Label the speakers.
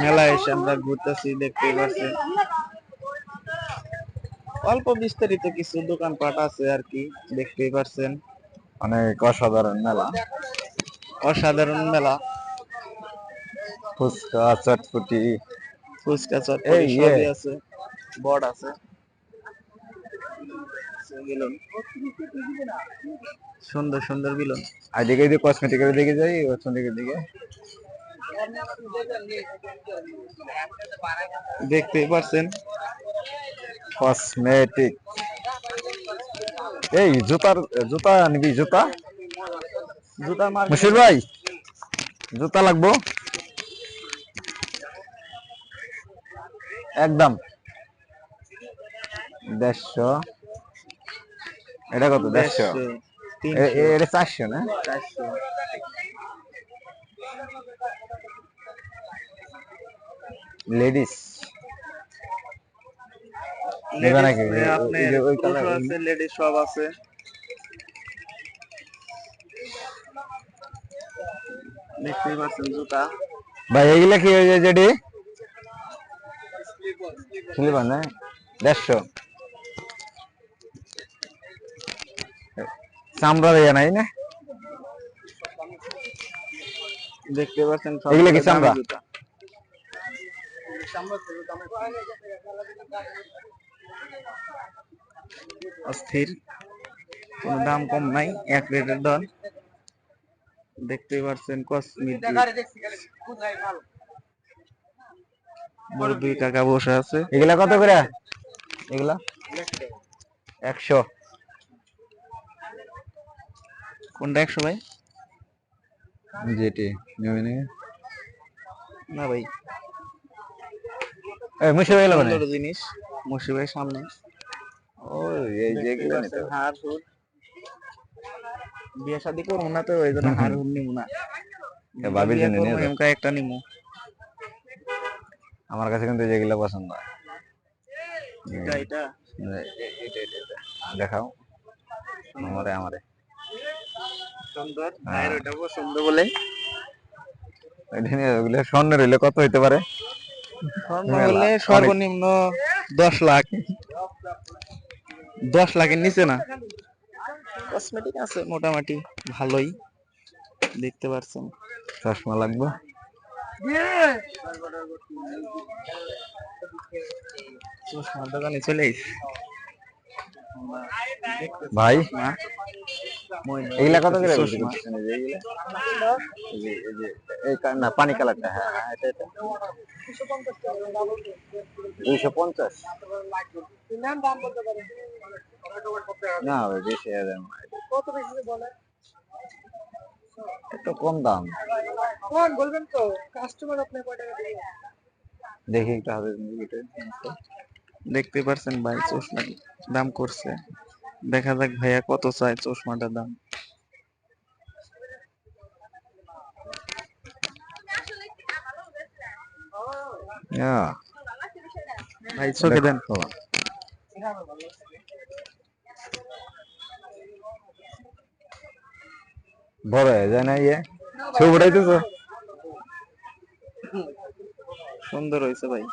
Speaker 1: মেলায় এসে আমরা ঘুরতেছি, দেখতে পাচ্ছেন অল্প বিস্তারিত কিছু দোকানপাট আছে আর কি, দেখতেই পাচ্ছেন
Speaker 2: অনেক অসাধারণ মেলা।
Speaker 1: অসাধারণ মেলা।
Speaker 2: ফুচকা, চটপটি,
Speaker 1: ফুচকা চটপটি সবই আছে, বড় আছে, সুন্দর সুন্দর বিলন।
Speaker 2: আর দিকে যদি কসমেটিকের দিকে যাই, কসমেটিকের দিকে
Speaker 1: দেখতেই পাচ্ছেন
Speaker 2: কসমেটিক। এই জুতা নিবি? জুতা মুশির ভাই, জুতা লাগবো একদম 150। এটা কত? 150। এটা 400 না?
Speaker 1: 400।
Speaker 2: লেডিস
Speaker 1: লেডিস সব আছে, দেখতেই পাচ্ছেন জুতা।
Speaker 2: ভাই এগুলা কি হয়ে যায় যেটি স্লিপার না? 150 চামড়া দেয়া নাই না?
Speaker 1: দেখতে পাচ্ছেন
Speaker 2: এগুলা কি চামড়া?
Speaker 1: অস্থির, কোনো দাম কম নাই, এক রেটের দর। দেখতেই পাচ্ছেন কসমেটিক। দুই কাকা বসে আছে।
Speaker 2: এগুলা কত করে? এগুলা 100।
Speaker 1: কোনটা 100 ভাই?
Speaker 2: যেটি
Speaker 1: না ভাই,
Speaker 2: মুশি ভাই লাগবে
Speaker 1: সুন্দর জিনিস, মুশি ভাই সামনে।
Speaker 2: ও এই যেগুলা নিতে
Speaker 1: হার হুর, বিয়ে শাদী করবো না তো ওই জন্য হার হুর নিব না,
Speaker 2: ভাবির জন্য নিয়ে যাও।
Speaker 1: একটা নিমু।
Speaker 2: আমার কাছে কিন্তু যেগুলা পছন্দ হয়।
Speaker 1: এটা
Speaker 2: দেখাও আমারে
Speaker 1: সুন্দর, ভাইয়ের ওটা পছন্দ বলে।
Speaker 2: ওগুলো স্বর্ণের হইলে কত হইতে পারে?
Speaker 1: স্বর্ণ হলে সর্বনিম্ন 10 লাখ, 10 লাখের নিচে না। কসমেটিক আছে মোটামুটি ভালোই, দেখতে পাচ্ছেন।
Speaker 2: চশমা লাগবে
Speaker 1: চশমার দোকানে চলে আইছি
Speaker 2: ভাই। এগুলা কত করে?
Speaker 1: চশমা
Speaker 2: না পানি কালারটা, হ্যাঁ এটা 250 না বেশি এত কম দাম বলবেন তো কাস্টমার আপনি কয় টাকা দিবেন? দেখি একটা হবে।
Speaker 1: দেখতে পারছেন ভাই চশমা দাম করছে, দেখা যাক ভাইয়া কত চায় চশমাটার দাম। ভাই চোখে দেন।
Speaker 2: বড় হয়ে যায় না? ছবি উঠাইতেছো?
Speaker 1: সুন্দর হয়েছে ভাই।